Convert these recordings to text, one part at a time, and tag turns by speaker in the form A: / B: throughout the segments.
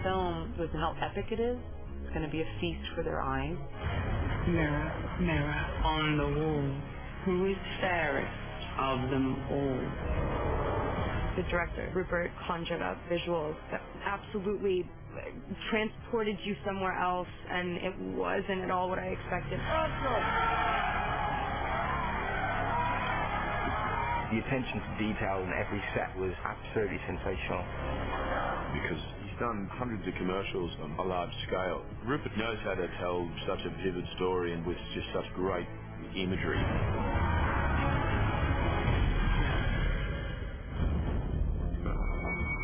A: film was how epic it is. It's going to be a feast for their eyes.
B: Mirror, mirror on the wall, who is fairest of them all?
A: The director, Rupert, conjured up visuals that absolutely transported you somewhere else, and it wasn't at all what I expected.
C: The attention to detail in every set was absolutely sensational.
D: Because he's done hundreds of commercials on a large scale. Rupert knows how to tell such a vivid story and with just such great imagery.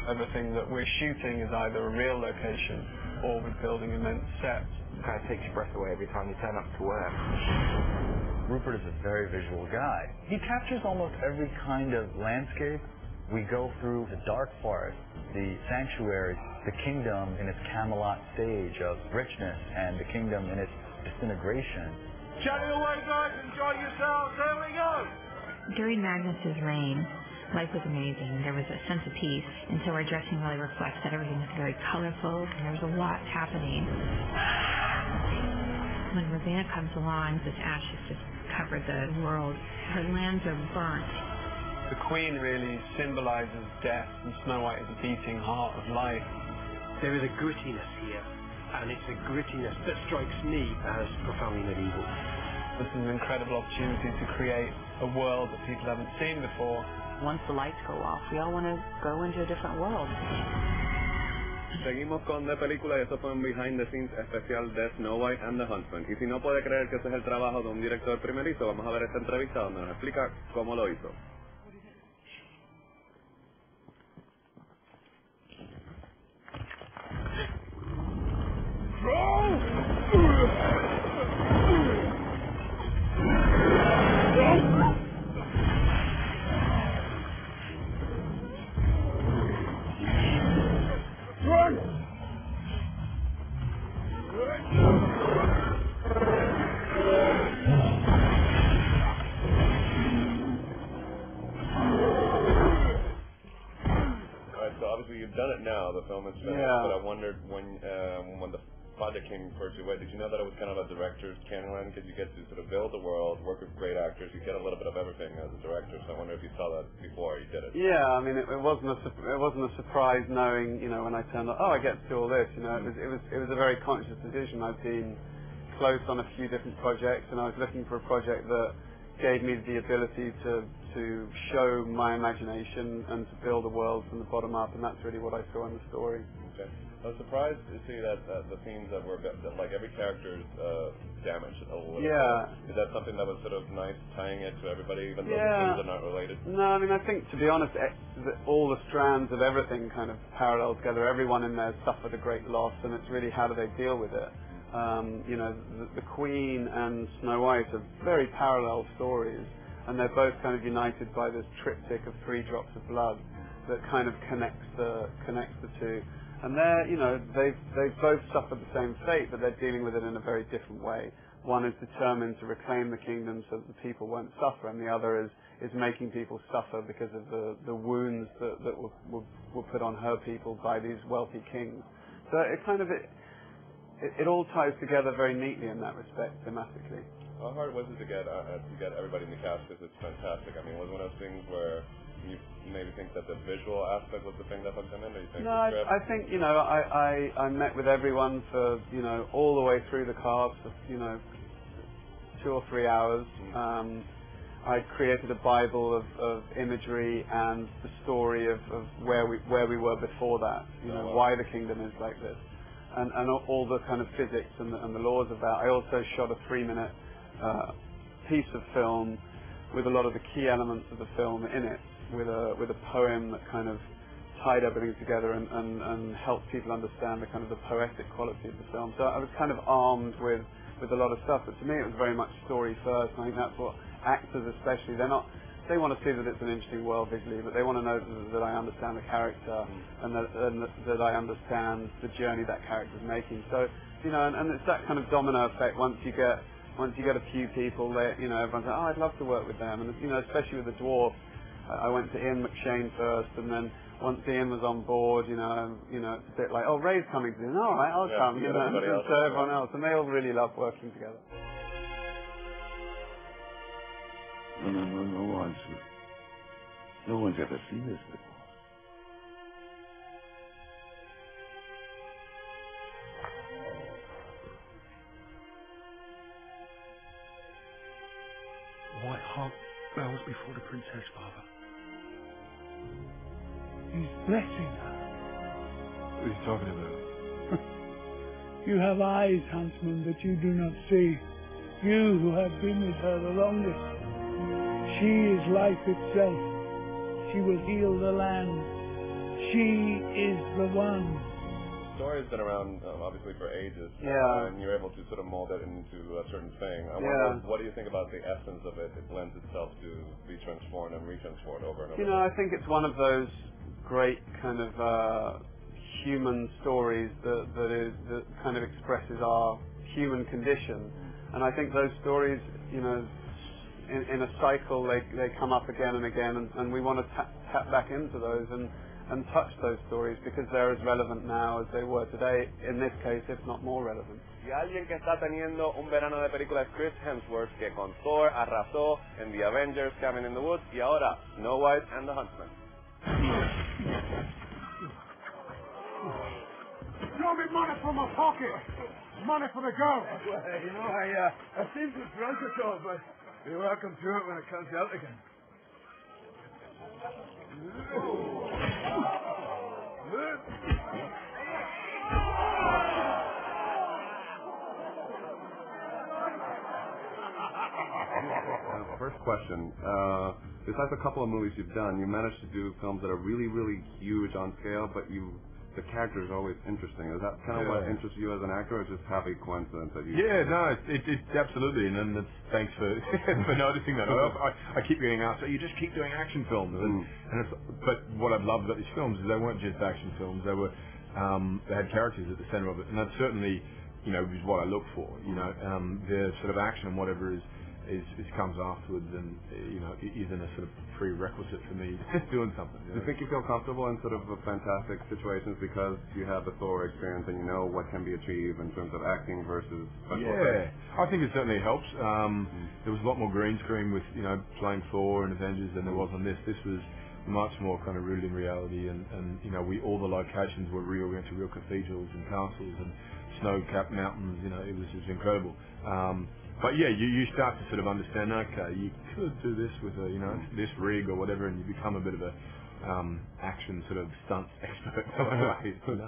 E: Everything that we're shooting is either a real location or we're building immense sets.
C: It kind of takes your breath away every time you turn up to work.
F: Rupert is a very visual guy. He captures almost every kind of landscape. We go through the dark forest, the sanctuary, the kingdom in its Camelot stage of richness, and the kingdom in its disintegration.
D: Chatting away, guys. Enjoy yourselves. Here we go.
G: During Magnus's reign, life was amazing. There was a sense of peace, and so our dressing really reflects that. Everything was very colorful, and there was a lot happening. When Ravenna comes along, this ashes just cover the world. Her lands are burnt.
E: The Queen really symbolizes death, and Snow White is the beating heart of life.
H: There is a grittiness here, and it's a grittiness that strikes me as profoundly medieval.
E: This is an incredible opportunity to create a world that people haven't seen before.
A: Once the lights go off, we all want to go into a different world.
I: Seguimos con de película y eso fue un behind the scenes especial de Snow White and the Huntsman. Y si no puede creer que ese es el trabajo de un director primerizo, vamos a ver esta entrevista donde nos explica cómo lo hizo. You've done it now, the film is finished, but I wondered when the project came first your way, did you know that it was kind of a director's Candyland, because you get to sort of build the world, work with great actors, you get a little bit of everything as a director, so I wonder if you saw that before you did it.
E: Yeah, I mean, it wasn't a surprise knowing, you know, when I turned up, oh, I get to do all this, you know, it was a very conscious decision. I've been close on a few different projects, and I was looking for a project that gave me the ability to show my imagination and to build a world from the bottom up, and that's really what I saw in the story.
I: Okay. I was surprised to see that the themes that were, that like every character's damaged a little bit. Is that something that was sort of nice, tying it to everybody, even though the themes are not related?
E: No, I mean, I think, to be honest, all the strands of everything kind of parallel together. Everyone in there suffered a great loss, and it's really how do they deal with it. You know, the Queen and Snow White are very parallel stories, and they're both kind of united by this triptych of 3 drops of blood that kind of connects the two. And they're, you know, they've both suffered the same fate, but they're dealing with it in a very different way. One is determined to reclaim the kingdom so that the people won't suffer, and the other is making people suffer because of the wounds that were put on her people by these wealthy kings. So it all ties together very neatly in that respect, thematically.
I: How hard was it to get everybody in the cast? Because it's fantastic. I mean, was it one of those things where you maybe think that the visual aspect was the thing that hooked them in, or you think? No,
E: I think, you know, I met with everyone for, you know, all the way through the cast for, you know, 2 or 3 hours. I created a Bible of imagery and the story of where we were before that. You know, why the kingdom is like this, and all the kind of physics and the laws of that. I also shot a 3-minute piece of film with a lot of the key elements of the film in it, with a poem that kind of tied everything together and helped people understand the kind of the poetic quality of the film. So I was kind of armed with a lot of stuff, but to me it was very much story first, and I think that's what actors especially, they want to see that it's an interesting world visually, but they want to know that I understand the character and that I understand the journey that character's making. So, you know, and it's that kind of domino effect. Once you get a few people, you know, everyone's like, oh, I'd love to work with them, and you know, especially with the dwarf, I went to Ian McShane first, and then once Ian was on board, it's a bit like, oh, Ray's coming to do, all right, I'll come, and so everyone else, and they all really love working together.
J: No one's ever seen this before.
K: White Hart bows before the princess, Father.
L: He's blessing her.
K: What are you talking about?
L: You have eyes, Huntsman, that you do not see. You who have been with her the longest. She is life itself. She will heal the land. She is the one.
I: The story's been around, obviously, for ages.
E: Yeah.
I: And you're able to sort of mold it into a certain thing. I wonder, what do you think about the essence of it? It lends itself to be transformed and retransformed over and over.
E: I think it's one of those great kind of human stories that kind of expresses our human condition. And I think those stories, in a cycle, they come up again and again, and we want to tap back into those and touch those stories because they're as relevant now as they were today, in this case, if not more relevant.
I: Y alguien que está teniendo un verano de películas, Chris Hemsworth, que con Thor arrasó en The Avengers, Cabin in the Woods, y ahora Snow White and the Huntsman.
L: Draw me money from my pocket. Money for the girl.
K: Well, I seem to have drunk it all, but you're welcome to it when it comes out again.
I: First question. Besides a couple of movies you've done, you managed to do films that are really, really huge on scale, but the characters are always interesting. Is that kind of what interests you as an actor, or just happy coincidence that you...
M: Yeah, no, it's absolutely, and it's, thanks for for noticing that. I keep getting asked, so you just keep doing action films, but what I've loved about these films is they weren't just action films. They were they had characters at the center of it, and that certainly is what I look for. The sort of action and whatever is comes afterwards, and isn't a sort of prerequisite for me doing something.
I: Do you think you feel comfortable in sort of fantastic situations because you have the Thor experience and you know what can be achieved in terms of acting versus special effects?
M: I think it certainly helps. There was a lot more green screen with playing Thor and Avengers than there was on this. This was much more kind of rooted in reality, and all the locations were real. We went to real cathedrals and castles and snow-capped mountains. It was just incredible. But yeah, you start to sort of understand, okay, you could do this with this rig or whatever, and you become a bit of a action sort of stunt expert.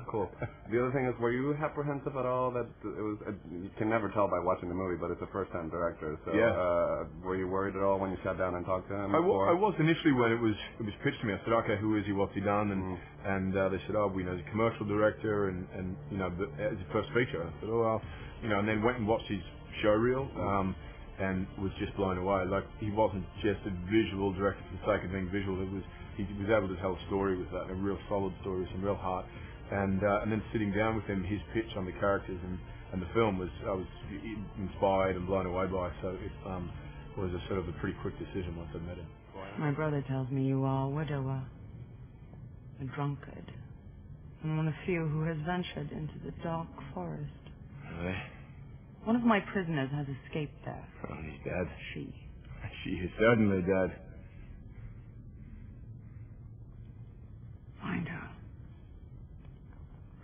I: Cool. The other thing is, were you apprehensive at all that it was? You can never tell by watching the movie, but it's a first-time director. So, were you worried at all when you sat down and talked to him?
M: I was initially when it was pitched to me. I said, okay, who is he? What's he done? And they said, oh, we know he's a commercial director, and but as a first feature. I said, oh well, and then went and watched his showreel, and was just blown away. Like, he wasn't just a visual director for the sake of being visual. He was able to tell a story with that, a real solid story with some real heart. And then sitting down with him, his pitch on the characters and the film I was inspired and blown away by. So it was a sort of a pretty quick decision once I met him.
A: My brother tells me you are a widower, a drunkard, and one of few who has ventured into the dark forest.
M: Really?
A: One of my prisoners has escaped there.
M: Oh, he's dead.
A: She
M: is certainly dead.
A: Find her.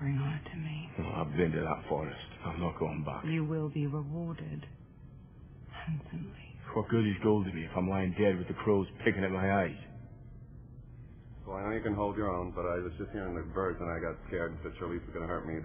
A: Bring her to me.
M: Oh, I've been to that forest. I'm not going back.
A: You will be rewarded handsomely.
M: What good is gold to me if I'm lying dead with the crows picking at my eyes?
I: Well, I know you can hold your own, but I was just hearing the birds and I got scared that Charlize was going to hurt me.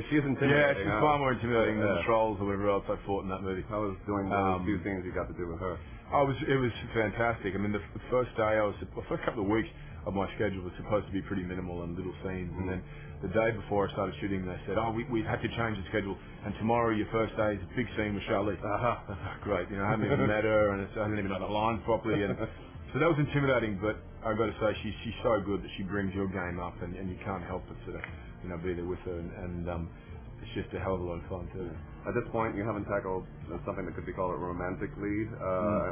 I: She's intimidating.
M: Yeah, she's far more intimidating than the trolls or whatever else I fought in that movie.
I: How was doing those few things you got to do with her?
M: It was fantastic. I mean, the first day the first couple of weeks of my schedule was supposed to be pretty minimal and little scenes, and then the day before I started shooting, they said, "Oh, we've had to change the schedule, and tomorrow your first day is a big scene with Charlize." Great, I hadn't even met her, and I hadn't even know the lines properly, and so that was intimidating. But I've got to say, she's so good that she brings your game up, and you can't help but sort of be there with her, and it's just a hell of a lot of fun too.
N: At this point, you haven't tackled something that could be called a romantic lead,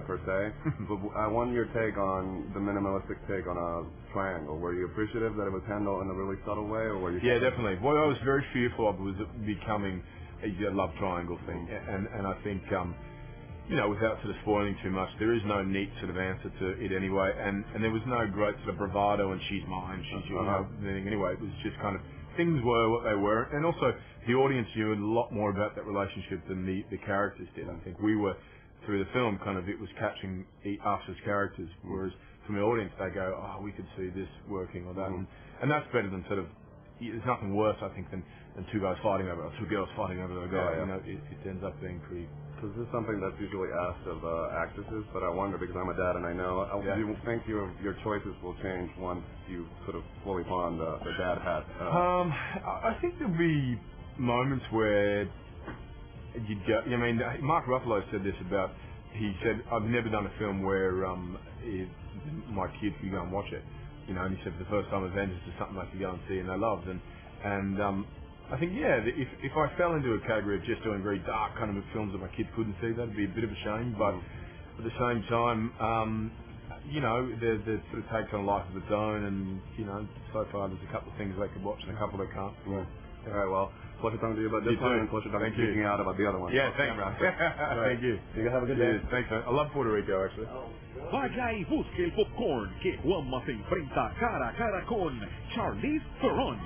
N: per se. But I want your take on the minimalistic take on a triangle. Were you appreciative that it was handled in a really subtle way, or were you?
M: Yeah, definitely. What I was very fearful of was it becoming a love triangle thing, and I think, without sort of spoiling too much, there is no neat sort of answer to it anyway, and there was no great sort of bravado and she's mine, she's anything anyway. It was just kind of things were what they were, and also the audience knew a lot more about that relationship than the characters did. I think we were, through the film, kind of, it was catching us as characters, whereas from the audience they go, oh, we could see this working or that, and that's better than sort of, there's nothing worse, I think, than two guys fighting over, or two girls fighting over a guy. It ends up being pretty.
N: So this is something that's usually asked of actresses, but I wonder, because I'm a dad and I know, do you think your choices will change once you sort of fully pawn the dad hat?
M: I think there'll be moments where you'd go, Mark Ruffalo said this about, he said, I've never done a film where my kids could go and watch it. And he said for the first time Avengers is something they could go and see and they loved. And I think, if I fell into a category of just doing very dark kind of films that my kids couldn't see, that'd be a bit of a shame. But at the same time, they're sort of takes on a life of its own, and, so far there's a couple of things they could watch and a couple they can't.
N: Yeah. All right, well, pleasure talking to you about this one, and pleasure speaking out about the other one.
M: Yeah, thanks. Thank you.
N: You have a good day.
M: Thanks, man. I love Puerto Rico, actually.
O: Vaya y busque el popcorn que Juanma se enfrenta cara a cara con Charlize Theron.